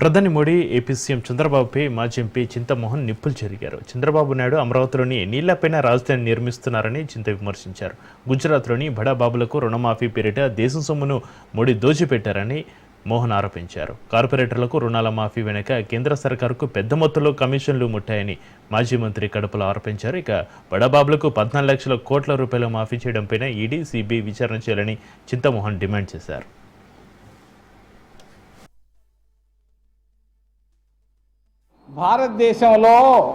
ప్రధాని Modi AP CM చంద్రబాబుపై మాజీ ఎంపీ చింతమోహన్ నిప్పులు చెరిగారు. చంద్రబాబు నాయుడు అమరావతిలోని నీళ్లపైన రాజధాని నిర్మిస్తున్నారని చింత విమర్శించారు. గుజరాత్లోని బడాబాబులకు రుణమాఫీ పేరిట దేశం సొమ్మును మోడీ దోచిపెట్టారని మోహన్ ఆరోపించారు. కార్పొరేటర్లకు రుణాల మాఫీ వెనుక కేంద్ర సర్కారుకు పెద్ద మొత్తంలో కమిషన్లు ముట్టాయని మాజీ మంత్రి కడపలో ఆరోపించారు. ఇక బడాబాబులకు 14 లక్షల కోట్ల రూపాయలు మాఫీ చేయడంపై ఈడీ, సిబిఐ విచారణ చేయాలని చింతమోహన్ డిమాండ్ చేశారు. భారతదేశంలో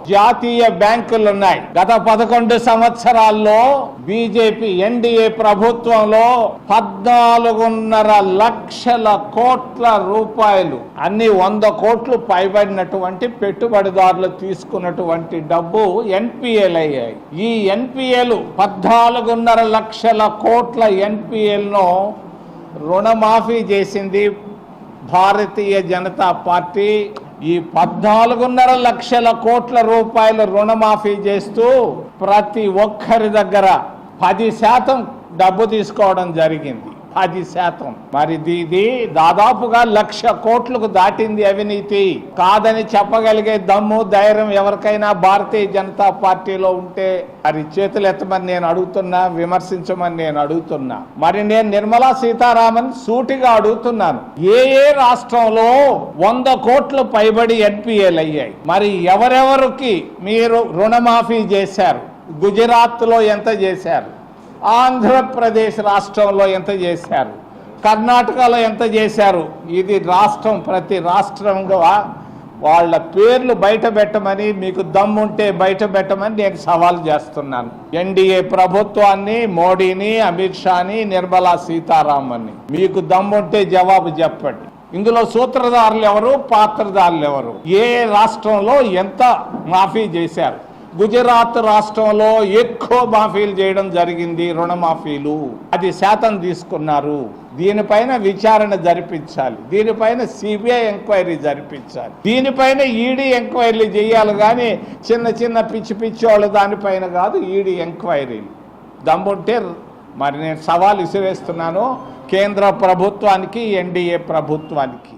జాతీయ బ్యాంకులు ఉన్నాయి. గత 11 సంవత్సరాల్లో బీజేపీ ఎన్డీఏ ప్రభుత్వంలో 14.5 లక్షల కోట్ల రూపాయలు, అన్ని 100 కోట్లు పైబడినటువంటి పెట్టుబడిదారులు తీసుకున్నటువంటి డబ్బు ఎన్పిఎల్ అయ్యాయి. ఈ ఎన్పిఎల్ 14.5 లక్షల కోట్ల ఎన్పిఎల్ను రుణమాఫీ చేసింది భారతీయ జనతా పార్టీ. ఈ 14.5 లక్షల కోట్ల రూపాయల రుణమాఫీ చేస్తూ ప్రతి ఒక్కరి దగ్గర 10% డబ్బు తీసుకోవడం జరిగింది. 10%. మరి ఇది దాదాపుగా 1,00,000 కోట్లకు దాటింది అవినీతి. కాదని చెప్పగలిగే దమ్ము, ధైర్యం ఎవరికైనా భారతీయ జనతా పార్టీలో ఉంటే మరి చేతులు ఎత్తమని నేను అడుగుతున్నా, విమర్శించమని నేను అడుగుతున్నా. మరి నేను నిర్మలా సీతారామన్ సూటిగా అడుగుతున్నాను, ఏ రాష్ట్రంలో 100 కోట్లు పైబడి ఎన్పిఎల్ అయ్యాయి? మరి ఎవరెవరికి మీరు రుణమాఫీ చేశారు? గుజరాత్లో ఎంత చేశారు? ఆంధ్రప్రదేశ్ రాష్ట్రంలో ఎంత చేశారు? కర్ణాటకలో ఎంత చేశారు? ఇది రాష్ట్రం, ప్రతి రాష్ట్రంగా వాళ్ళ పేర్లు బయట పెట్టమని, మీకు దమ్ముంటే బయట పెట్టమని నేను సవాల్ చేస్తున్నాను. ఎన్డీఏ ప్రభుత్వాన్ని, మోడీని, అమిత్ షాని, నిర్మలా సీతారామన్ని, మీకు దమ్ముంటే జవాబు చెప్పండి. ఇందులో సూత్రధారులు ఎవరు, పాత్రధారులు ఎవరు? ఏ రాష్ట్రంలో ఎంత మాఫీ చేశారు? గుజరాత్ రాష్ట్రంలో ఎక్కువ మాఫీలు చేయడం జరిగింది. రుణమాఫీలు 10% తీసుకున్నారు. దీనిపైన విచారణ జరిపించాలి. దీనిపైన సిబిఐ ఎంక్వైరీ జరిపించాలి. దీనిపైన ఈడీ ఎంక్వైరీ చేయాలి. కానీ చిన్న పిచ్చి వాళ్ళు దానిపైన కాదు, ఈడీ ఎంక్వైరీలు. దమ్ముంటే మరి నేను సవాల్ విసిరేస్తున్నాను కేంద్ర ప్రభుత్వానికి, ఎన్డీఏ ప్రభుత్వానికి.